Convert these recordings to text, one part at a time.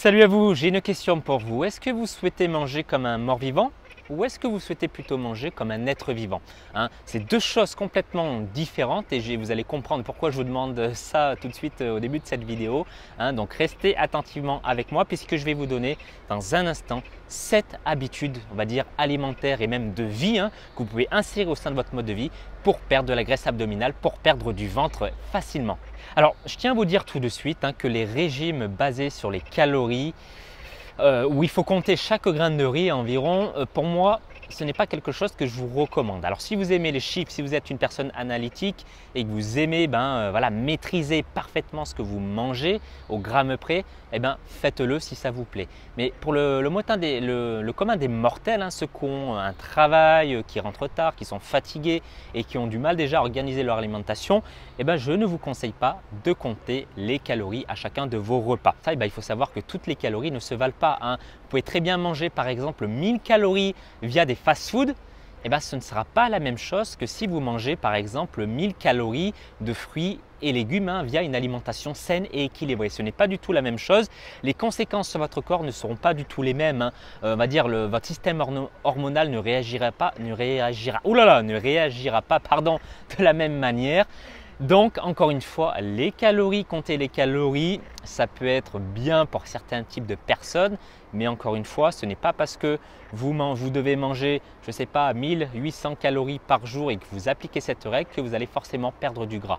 Salut à vous, j'ai une question pour vous. Est-ce que vous souhaitez manger comme un mort-vivant ou est-ce que vous souhaitez plutôt manger comme un être vivant? C'est deux choses complètement différentes et vous allez comprendre pourquoi je vous demande ça tout de suite au début de cette vidéo. Donc restez attentivement avec moi puisque je vais vous donner dans un instant 7 habitudes, on va dire alimentaires et même de vie que vous pouvez insérer au sein de votre mode de vie pour perdre de la graisse abdominale, pour perdre du ventre facilement. Alors, je tiens à vous dire tout de suite que les régimes basés sur les calories, où il faut compter chaque grain de riz environ, pour moi, ce n'est pas quelque chose que je vous recommande. Alors, si vous aimez les chiffres, si vous êtes une personne analytique et que vous aimez maîtriser parfaitement ce que vous mangez au gramme près, faites-le si ça vous plaît. Mais pour le commun des mortels, ceux qui ont un travail, qui rentrent tard, qui sont fatigués et qui ont du mal déjà à organiser leur alimentation, je ne vous conseille pas de compter les calories à chacun de vos repas. Ça, il faut savoir que toutes les calories ne se valent pas. Vous pouvez très bien manger par exemple 1000 calories via des fast-food. Ce ne sera pas la même chose que si vous mangez par exemple 1000 calories de fruits et légumes via une alimentation saine et équilibrée. Ce n'est pas du tout la même chose. Les conséquences sur votre corps ne seront pas du tout les mêmes. Votre système hormonal ne réagira pas de la même manière. Donc, encore une fois, les calories, compter les calories, ça peut être bien pour certains types de personnes, mais encore une fois, ce n'est pas parce que vous devez manger, je ne sais pas, 1800 calories par jour et que vous appliquez cette règle que vous allez forcément perdre du gras.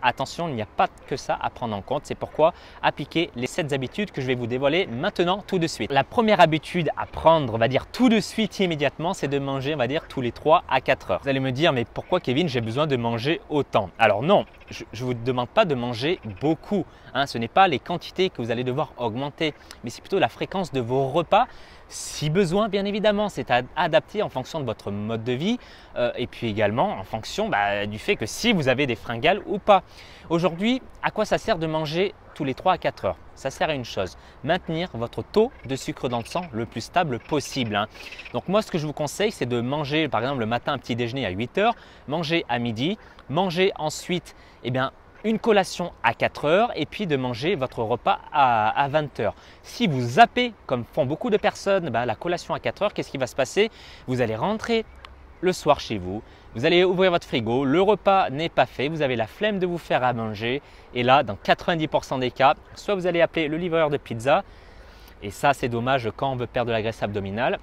Attention, il n'y a pas que ça à prendre en compte. C'est pourquoi appliquez les 7 habitudes que je vais vous dévoiler maintenant tout de suite. La première habitude à prendre, on va dire tout de suite, immédiatement, c'est de manger, on va dire, tous les 3 à 4 heures. Vous allez me dire, mais pourquoi Kevin, j'ai besoin de manger autant? Alors non, je ne vous demande pas de manger beaucoup. Ce n'est pas les quantités que vous allez devoir augmenter, mais c'est plutôt la fréquence de vos repas. Si besoin, bien évidemment, c'est à adapter en fonction de votre mode de vie et puis également en fonction du fait que si vous avez des fringales ou pas. Aujourd'hui, à quoi ça sert de manger tous les 3 à 4 heures? Ça sert à une chose, maintenir votre taux de sucre dans le sang le plus stable possible. Donc moi, ce que je vous conseille, c'est de manger par exemple le matin un petit déjeuner à 8 heures, manger à midi, manger ensuite une collation à 4 heures et puis de manger votre repas à 20 heures. Si vous zappez, comme font beaucoup de personnes, la collation à 4 heures, qu'est-ce qui va se passer? Vous allez rentrer le soir chez vous, vous allez ouvrir votre frigo, le repas n'est pas fait, vous avez la flemme de vous faire à manger et là, dans 90% des cas, soit vous allez appeler le livreur de pizza et ça c'est dommage quand on veut perdre de la graisse abdominale,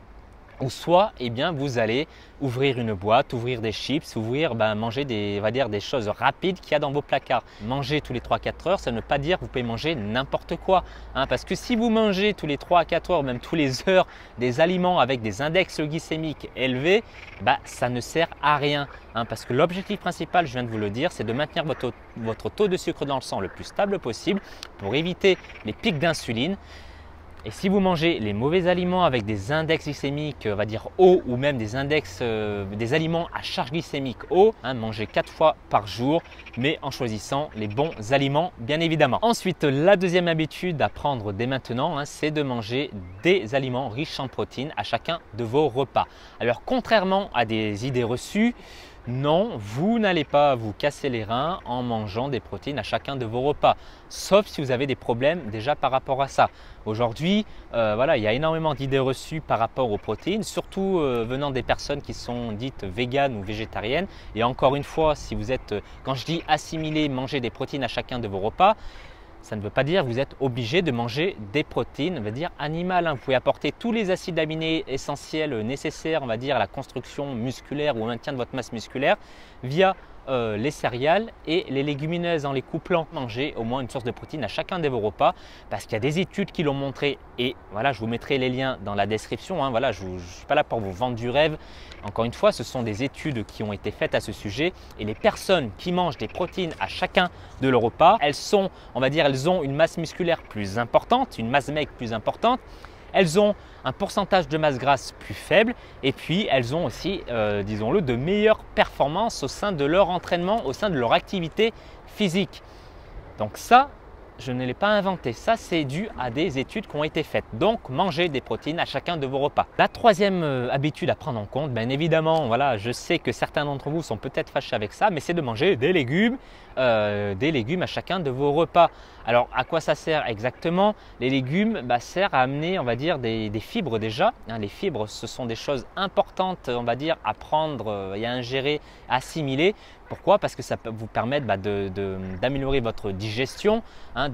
ou soit vous allez ouvrir une boîte, ouvrir des chips, manger des choses rapides qu'il y a dans vos placards. Manger tous les 3-4 heures, ça ne veut pas dire que vous pouvez manger n'importe quoi. Parce que si vous mangez tous les 3 à 4 heures, même tous les heures, des aliments avec des index glycémiques élevés, ça ne sert à rien. Parce que l'objectif principal, je viens de vous le dire, c'est de maintenir votre taux de sucre dans le sang le plus stable possible pour éviter les pics d'insuline. Et si vous mangez les mauvais aliments avec des index glycémiques, on va dire hauts, ou même des aliments à charge glycémique haut, mangez 4 fois par jour, mais en choisissant les bons aliments, bien évidemment. Ensuite, la deuxième habitude à prendre dès maintenant, c'est de manger des aliments riches en protéines à chacun de vos repas. Alors, contrairement à des idées reçues, non, vous n'allez pas vous casser les reins en mangeant des protéines à chacun de vos repas, sauf si vous avez des problèmes déjà par rapport à ça. Aujourd'hui, il y a énormément d'idées reçues par rapport aux protéines, surtout venant des personnes qui sont dites véganes ou végétariennes. Et encore une fois, si vous êtes, quand je dis assimiler, manger des protéines à chacun de vos repas, ça ne veut pas dire que vous êtes obligé de manger des protéines, on va dire animales. Vous pouvez apporter tous les acides aminés essentiels nécessaires, on va dire, à la construction musculaire ou au maintien de votre masse musculaire via les céréales et les légumineuses en les couplant. Manger au moins une source de protéines à chacun de vos repas parce qu'il y a des études qui l'ont montré et voilà, je vous mettrai les liens dans la description. Je ne suis pas là pour vous vendre du rêve. Encore une fois, ce sont des études qui ont été faites à ce sujet et les personnes qui mangent des protéines à chacun de leurs repas, elles ont une masse musculaire plus importante, une masse maigre plus importante. Elles ont un pourcentage de masse grasse plus faible et puis elles ont aussi, disons-le, de meilleures performances au sein de leur entraînement, au sein de leur activité physique. Donc ça, je ne l'ai pas inventé. Ça, c'est dû à des études qui ont été faites. Donc, mangez des protéines à chacun de vos repas. La troisième habitude à prendre en compte, bien évidemment, voilà, je sais que certains d'entre vous sont peut-être fâchés avec ça, mais c'est de manger des légumes à chacun de vos repas. Alors, à quoi ça sert exactement? Les légumes servent à amener, on va dire, des fibres déjà. Hein, les fibres, ce sont des choses importantes, on va dire, à prendre et à ingérer, à assimiler. Pourquoi? Parce que ça peut vous permettre d'améliorer votre digestion, hein,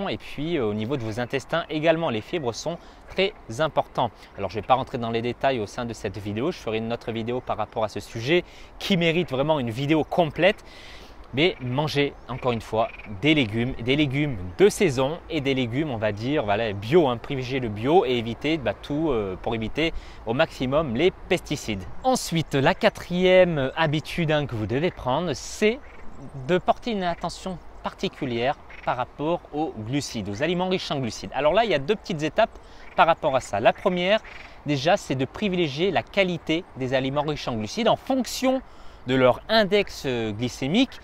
et puis au niveau de vos intestins également. Les fibres sont très importants. Alors, je ne vais pas rentrer dans les détails au sein de cette vidéo. Je ferai une autre vidéo par rapport à ce sujet qui mérite vraiment une vidéo complète. Mais mangez encore une fois des légumes de saison et des légumes, on va dire, voilà, bio, hein, privilégiez le bio et évitez tout pour éviter au maximum les pesticides. Ensuite, la quatrième habitude que vous devez prendre, c'est de porter une attention particulière par rapport aux glucides, aux aliments riches en glucides. Alors là, il y a deux petites étapes par rapport à ça. La première, déjà, c'est de privilégier la qualité des aliments riches en glucides en fonction de leur index glycémique,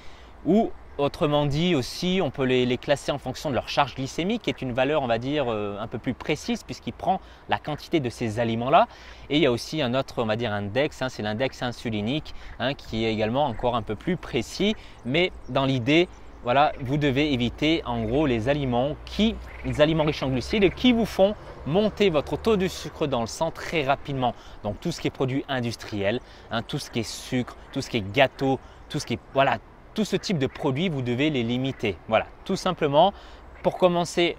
ou autrement dit aussi, on peut les classer en fonction de leur charge glycémique, qui est une valeur, on va dire, un peu plus précise puisqu'il prend la quantité de ces aliments-là. Et il y a aussi un autre, on va dire, index, c'est l'index insulinique, qui est également encore un peu plus précis. Mais dans l'idée, voilà, vous devez éviter en gros les aliments riches en glucides qui vous font monter votre taux de sucre dans le sang très rapidement. Donc tout ce qui est produits industriels, tout ce qui est sucre, tout ce qui est gâteau, tout ce type de produits, vous devez les limiter. Voilà, tout simplement pour commencer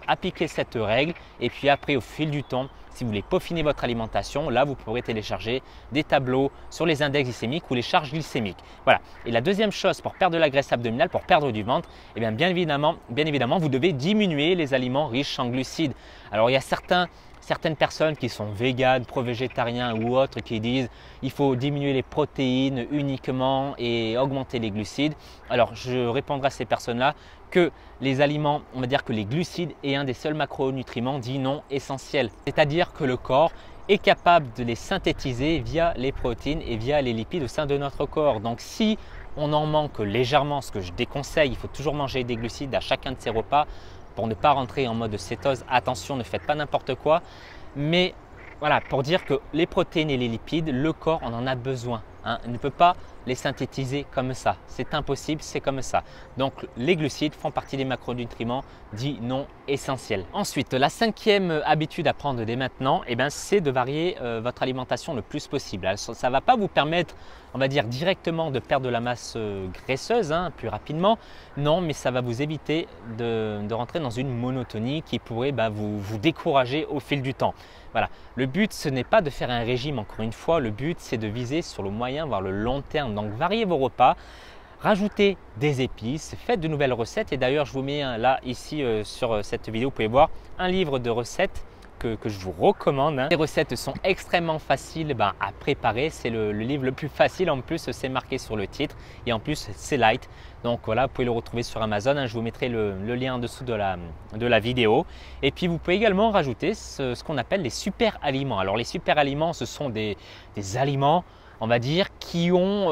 à appliquer cette règle et puis après au fil du temps, si vous voulez peaufiner votre alimentation, là vous pourrez télécharger des tableaux sur les index glycémiques ou les charges glycémiques. Voilà. Et la deuxième chose pour perdre de la graisse abdominale, pour perdre du ventre, eh bien évidemment, vous devez diminuer les aliments riches en glucides. Alors il y a certaines personnes qui sont véganes, pro-végétariens ou autres qui disent il faut diminuer les protéines uniquement et augmenter les glucides. Alors je répondrai à ces personnes-là que les aliments, on va dire que les glucides est un des seuls macronutriments dits non essentiels. C'est-à-dire que le corps est capable de les synthétiser via les protéines et via les lipides au sein de notre corps. Donc si on en manque légèrement, ce que je déconseille, il faut toujours manger des glucides à chacun de ses repas pour ne pas rentrer en mode cétose. Attention, ne faites pas n'importe quoi. Mais voilà, pour dire que les protéines et les lipides, le corps en a besoin. Il ne peut pas les synthétiser comme ça. C'est impossible, c'est comme ça. Donc les glucides font partie des macronutriments dits non essentiels. Ensuite, la cinquième habitude à prendre dès maintenant, c'est de varier votre alimentation le plus possible. Alors, ça ne va pas vous permettre, on va dire, directement de perdre de la masse graisseuse plus rapidement. Non, mais ça va vous éviter de rentrer dans une monotonie qui pourrait vous décourager au fil du temps. Voilà. Le but, ce n'est pas de faire un régime, encore une fois. Le but, c'est de viser sur le moyen, voire le long terme. Donc, variez vos repas, rajoutez des épices, faites de nouvelles recettes. Et d'ailleurs, je vous mets là, ici, sur cette vidéo, vous pouvez voir un livre de recettes que je vous recommande. Les recettes sont extrêmement faciles à préparer. C'est le livre le plus facile. En plus, c'est marqué sur le titre. Et en plus, c'est light. Donc voilà, vous pouvez le retrouver sur Amazon. Je vous mettrai le lien en dessous de la vidéo. Et puis, vous pouvez également rajouter ce qu'on appelle les super aliments. Alors, les super aliments, ce sont des aliments, on va dire, qui ont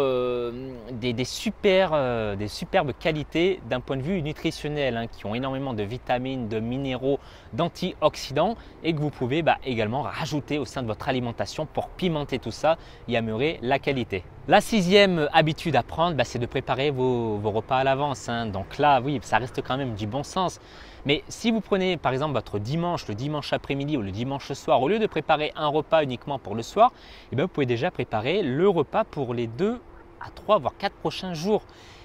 des superbes qualités d'un point de vue nutritionnel, qui ont énormément de vitamines, de minéraux, d'antioxydants et que vous pouvez également rajouter au sein de votre alimentation pour pimenter tout ça et améliorer la qualité. La sixième habitude à prendre, c'est de préparer vos repas à l'avance. Donc là, oui, ça reste quand même du bon sens. Mais si vous prenez par exemple votre dimanche, le dimanche après-midi ou le dimanche soir, au lieu de préparer un repas uniquement pour le soir, vous pouvez déjà préparer le repas pour les 2 à 3 voire 4 prochains jours.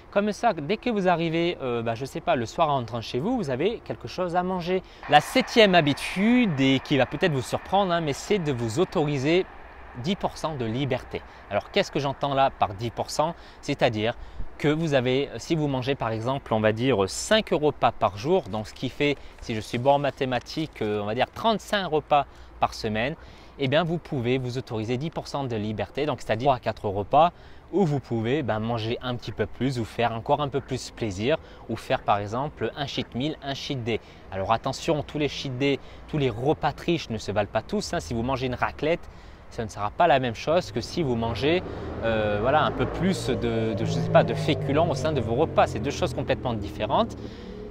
Comme ça, dès que vous arrivez, je ne sais pas, le soir en rentrant chez vous, vous avez quelque chose à manger. La septième habitude, et qui va peut-être vous surprendre, mais c'est de vous autoriser 10% de liberté. Alors qu'est-ce que j'entends là par 10%? C'est-à-dire que vous avez, si vous mangez par exemple, on va dire 5 repas par jour, donc ce qui fait, si je suis bon en mathématiques, on va dire 35 repas par semaine, vous pouvez vous autoriser 10% de liberté, donc c'est-à-dire 3 à 4 repas où vous pouvez manger un petit peu plus ou faire encore un peu plus plaisir ou faire par exemple un cheat meal, un cheat day. Alors attention, tous les cheat day, tous les repas triches ne se valent pas tous. Si vous mangez une raclette, ça ne sera pas la même chose que si vous mangez un peu plus de féculents au sein de vos repas. C'est deux choses complètement différentes.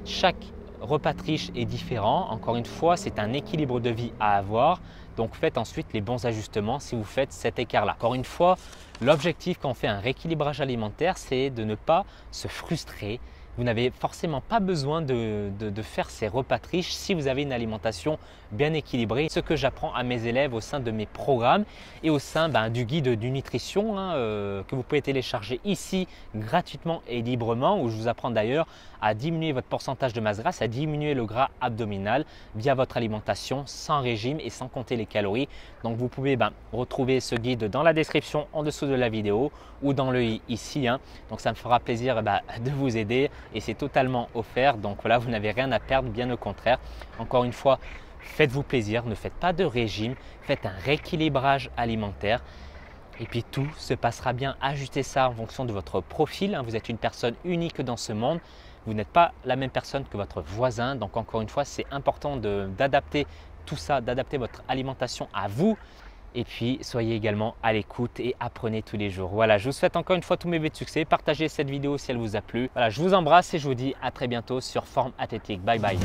Chaque repas de riche est différent. Encore une fois, c'est un équilibre de vie à avoir. Donc faites ensuite les bons ajustements si vous faites cet écart-là. Encore une fois, l'objectif quand on fait un rééquilibrage alimentaire, c'est de ne pas se frustrer. Vous n'avez forcément pas besoin de faire ces repas de riches si vous avez une alimentation bien équilibrée. Ce que j'apprends à mes élèves au sein de mes programmes et au sein du guide du nutrition que vous pouvez télécharger ici gratuitement et librement, où je vous apprends d'ailleurs à diminuer votre pourcentage de masse grasse, à diminuer le gras abdominal via votre alimentation sans régime et sans compter les calories. Donc vous pouvez retrouver ce guide dans la description en dessous de la vidéo ou dans le i ici. Donc ça me fera plaisir de vous aider et c'est totalement offert. Donc voilà, vous n'avez rien à perdre, bien au contraire. Encore une fois, faites-vous plaisir, ne faites pas de régime, faites un rééquilibrage alimentaire. Et puis tout se passera bien. Ajustez ça en fonction de votre profil. Vous êtes une personne unique dans ce monde. Vous n'êtes pas la même personne que votre voisin. Donc encore une fois, c'est important d'adapter tout ça, d'adapter votre alimentation à vous. Et puis, soyez également à l'écoute et apprenez tous les jours. Voilà, je vous souhaite encore une fois tous mes vœux de succès. Partagez cette vidéo si elle vous a plu. Voilà, je vous embrasse et je vous dis à très bientôt sur Forme Athlétique. Bye bye.